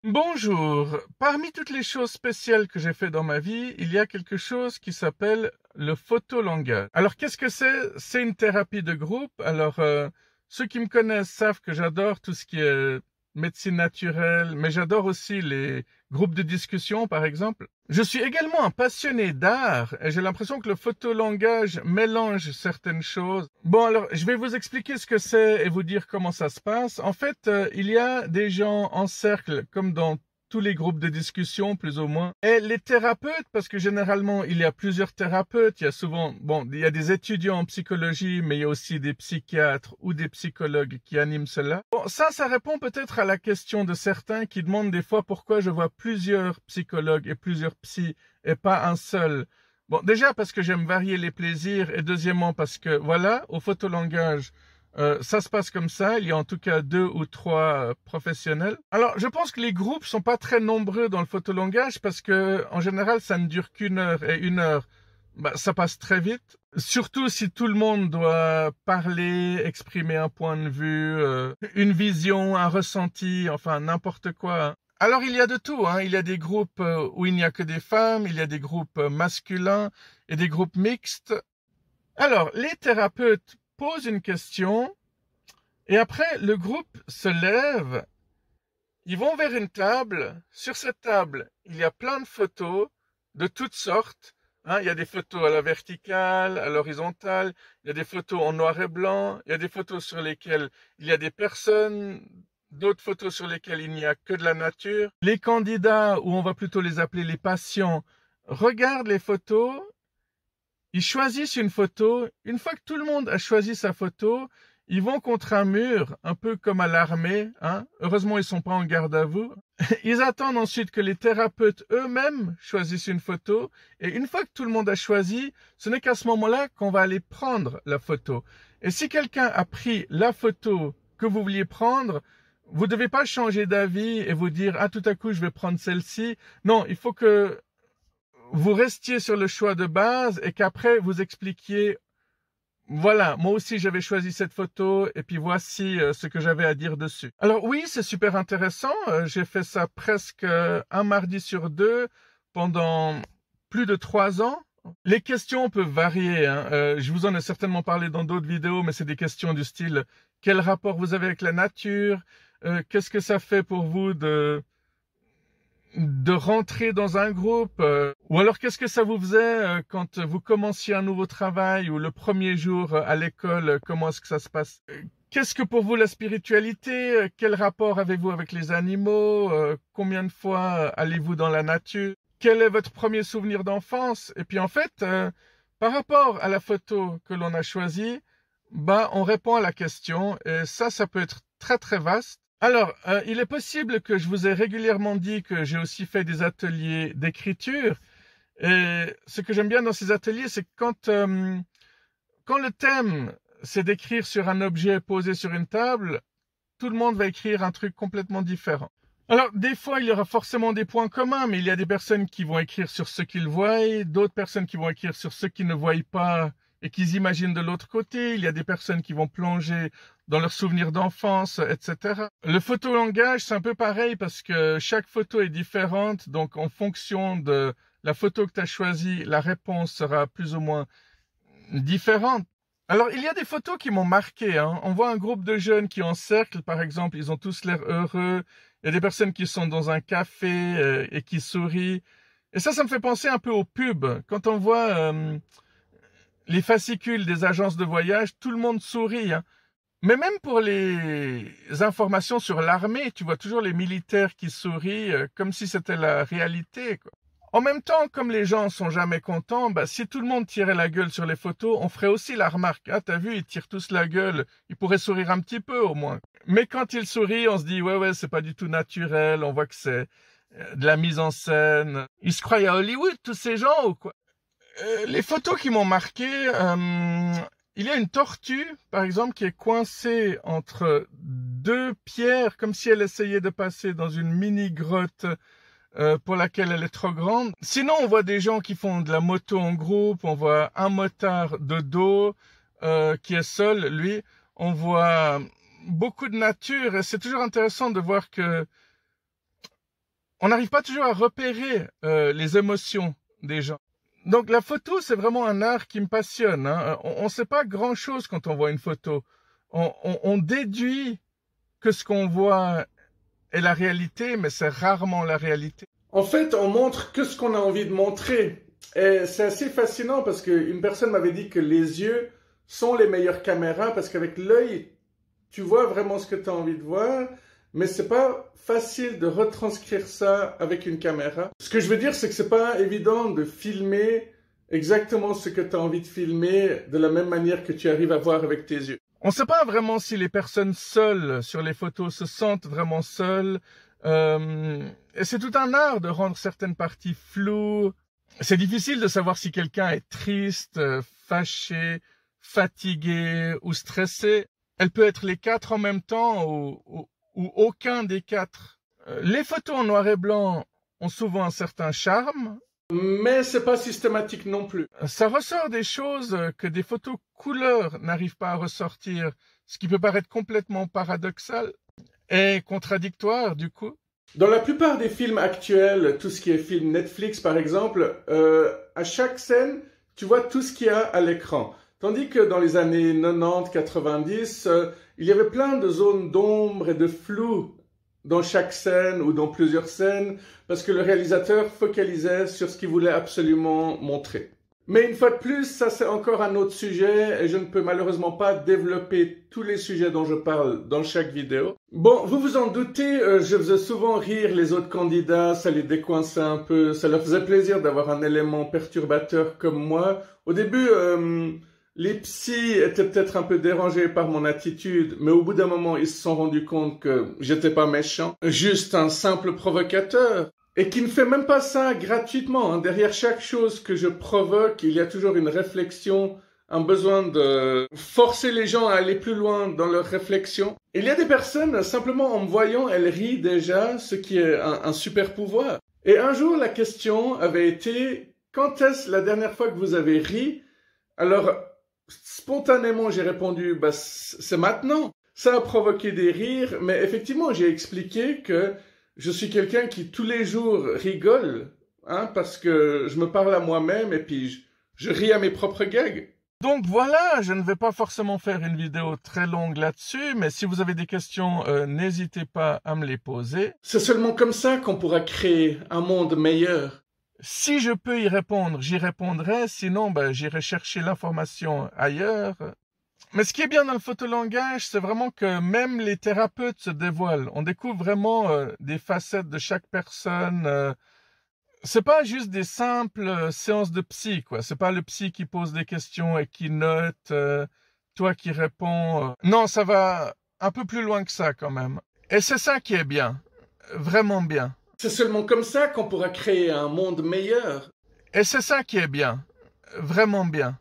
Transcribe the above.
Bonjour. Parmi toutes les choses spéciales que j'ai fait dans ma vie, il y a quelque chose qui s'appelle le photolangage. Alors, qu'est-ce que c'est? C'est une thérapie de groupe. Alors, ceux qui me connaissent savent que j'adore tout ce qui est médecine naturelle, mais j'adore aussi les groupes de discussion, par exemple. Je suis également un passionné d'art et j'ai l'impression que le photolangage mélange certaines choses. Bon, alors, je vais vous expliquer ce que c'est et vous dire comment ça se passe. En fait, il y a des gens en cercle, comme dans tous les groupes de discussion, plus ou moins. Et les thérapeutes, parce que généralement, il y a plusieurs thérapeutes, il y a souvent, bon, il y a des étudiants en psychologie, mais il y a aussi des psychiatres ou des psychologues qui animent cela. Bon, ça répond peut-être à la question de certains qui demandent des fois pourquoi je vois plusieurs psychologues et plusieurs psys et pas un seul. Bon, déjà parce que j'aime varier les plaisirs et deuxièmement parce que, voilà, au photolangage, ça se passe comme ça. Il y a en tout cas 2 ou 3 professionnels. Alors, je pense que les groupes sont pas très nombreux dans le photolangage parce que, en général, ça ne dure qu'une heure et une heure, bah, ça passe très vite. Surtout si tout le monde doit parler, exprimer un point de vue, une vision, un ressenti, enfin n'importe quoi, hein. Alors il y a de tout, hein. Il y a des groupes où il n'y a que des femmes, il y a des groupes masculins et des groupes mixtes. Alors, les thérapeutes posent une question et après, le groupe se lève. Ils vont vers une table. Sur cette table, il y a plein de photos de toutes sortes, hein. Il y a des photos à la verticale, à l'horizontale. Il y a des photos en noir et blanc. Il y a des photos sur lesquelles il y a des personnes. D'autres photos sur lesquelles il n'y a que de la nature. Les candidats, ou on va plutôt les appeler les patients, regardent les photos. Ils choisissent une photo. Une fois que tout le monde a choisi sa photo, ils vont contre un mur, un peu comme à l'armée, hein. Heureusement, ils sont pas en garde à vous. Ils attendent ensuite que les thérapeutes eux-mêmes choisissent une photo. Et une fois que tout le monde a choisi, ce n'est qu'à ce moment-là qu'on va aller prendre la photo. Et si quelqu'un a pris la photo que vous vouliez prendre, vous ne devez pas changer d'avis et vous dire, ah, tout à coup, je vais prendre celle-ci. Non, il faut que vous restiez sur le choix de base et qu'après vous expliquiez, voilà, moi aussi j'avais choisi cette photo et puis voici ce que j'avais à dire dessus. Alors oui, c'est super intéressant. J'ai fait ça presque un mardi sur deux pendant plus de 3 ans. Les questions peuvent varier, hein. Je vous en ai certainement parlé dans d'autres vidéos, mais c'est des questions du style quel rapport vous avez avec la nature, qu'est-ce que ça fait pour vous de rentrer dans un groupe, ou alors qu'est-ce que ça vous faisait quand vous commenciez un nouveau travail ou le premier jour à l'école, comment est-ce que ça se passe? Qu'est-ce que pour vous la spiritualité? Quel rapport avez-vous avec les animaux? Combien de fois allez-vous dans la nature? Quel est votre premier souvenir d'enfance? Et puis en fait, par rapport à la photo que l'on a choisie, bah, on répond à la question et ça peut être très très vaste. Alors, il est possible que je vous ai régulièrement dit que j'ai aussi fait des ateliers d'écriture. Et ce que j'aime bien dans ces ateliers, c'est que quand le thème, c'est d'écrire sur un objet posé sur une table, tout le monde va écrire un truc complètement différent. Alors, des fois, il y aura forcément des points communs, mais il y a des personnes qui vont écrire sur ce qu'ils voient, d'autres personnes qui vont écrire sur ce qu'ils ne voient pas et qu'ils imaginent de l'autre côté. Il y a des personnes qui vont plonger dans leurs souvenirs d'enfance, etc. Le photolangage, c'est un peu pareil parce que chaque photo est différente, donc en fonction de la photo que tu as choisie, la réponse sera plus ou moins différente. Alors, il y a des photos qui m'ont marqué, hein. On voit un groupe de jeunes qui encerclent, par exemple, ils ont tous l'air heureux. Il y a des personnes qui sont dans un café et qui sourient. Et ça me fait penser un peu aux pubs. Quand on voit les fascicules des agences de voyage, tout le monde sourit, hein. Mais même pour les informations sur l'armée, tu vois toujours les militaires qui sourient comme si c'était la réalité, quoi. En même temps, comme les gens sont jamais contents, bah, si tout le monde tirait la gueule sur les photos, on ferait aussi la remarque. Ah, t'as vu, ils tirent tous la gueule. Ils pourraient sourire un petit peu, au moins. Mais quand ils sourient, on se dit, ouais, c'est pas du tout naturel. On voit que c'est de la mise en scène. Ils se croient à Hollywood, tous ces gens, ou quoi? Les photos qui m'ont marqué, il y a une tortue, par exemple, qui est coincée entre 2 pierres, comme si elle essayait de passer dans une mini-grotte pour laquelle elle est trop grande. Sinon, on voit des gens qui font de la moto en groupe, on voit un motard de dos qui est seul, lui. On voit beaucoup de nature et c'est toujours intéressant de voir que on n'arrive pas toujours à repérer les émotions des gens. Donc la photo, c'est vraiment un art qui me passionne, hein. On ne sait pas grand-chose quand on voit une photo. On déduit que ce qu'on voit est la réalité, mais c'est rarement la réalité. En fait, on montre que ce qu'on a envie de montrer. Et c'est assez fascinant parce qu'une personne m'avait dit que les yeux sont les meilleures caméras parce qu'avec l'œil, tu vois vraiment ce que tu as envie de voir, mais c'est pas facile de retranscrire ça avec une caméra. Ce que je veux dire, c'est que c'est pas évident de filmer exactement ce que tu as envie de filmer de la même manière que tu arrives à voir avec tes yeux. On ne sait pas vraiment si les personnes seules sur les photos se sentent vraiment seules. Et c'est tout un art de rendre certaines parties floues. C'est difficile de savoir si quelqu'un est triste, fâché, fatigué ou stressé. Elle peut être les quatre en même temps ou aucun des quatre. Les photos en noir et blanc ont souvent un certain charme, mais c'est pas systématique non plus. Ça ressort des choses que des photos couleurs n'arrivent pas à ressortir, ce qui peut paraître complètement paradoxal et contradictoire du coup. Dans la plupart des films actuels, tout ce qui est film Netflix par exemple, à chaque scène, tu vois tout ce qu'il y a à l'écran. Tandis que dans les années 90-90, il y avait plein de zones d'ombre et de flou dans chaque scène ou dans plusieurs scènes, parce que le réalisateur focalisait sur ce qu'il voulait absolument montrer. Mais une fois de plus, ça c'est encore un autre sujet, et je ne peux malheureusement pas développer tous les sujets dont je parle dans chaque vidéo. Bon, vous vous en doutez, je faisais souvent rire les autres candidats, ça les décoinçait un peu, ça leur faisait plaisir d'avoir un élément perturbateur comme moi. Au début, les psys étaient peut-être un peu dérangés par mon attitude, mais au bout d'un moment, ils se sont rendus compte que j'étais pas méchant, juste un simple provocateur. Et qui ne fait même pas ça gratuitement, hein. Derrière chaque chose que je provoque, il y a toujours une réflexion, un besoin de forcer les gens à aller plus loin dans leur réflexion. Il y a des personnes, simplement en me voyant, elles rient déjà, ce qui est un super pouvoir. Et un jour, la question avait été, quand est-ce la dernière fois que vous avez ri? Alors, spontanément, j'ai répondu, bah, c'est maintenant. Ça a provoqué des rires, mais effectivement, j'ai expliqué que je suis quelqu'un qui tous les jours rigole, hein, parce que je me parle à moi-même et puis je ris à mes propres gags. Donc voilà, je ne vais pas forcément faire une vidéo très longue là-dessus, mais si vous avez des questions, n'hésitez pas à me les poser. C'est seulement comme ça qu'on pourra créer un monde meilleur. Si je peux y répondre, j'y répondrai, sinon j'irai chercher l'information ailleurs. Mais ce qui est bien dans le photolangage, c'est vraiment que même les thérapeutes se dévoilent. On découvre vraiment des facettes de chaque personne. C'est pas juste des simples séances de psy, quoi. C'est pas le psy qui pose des questions et qui note, toi qui réponds. Non, ça va un peu plus loin que ça quand même. Et c'est ça qui est bien, vraiment bien. C'est seulement comme ça qu'on pourra créer un monde meilleur. Et c'est ça qui est bien, vraiment bien.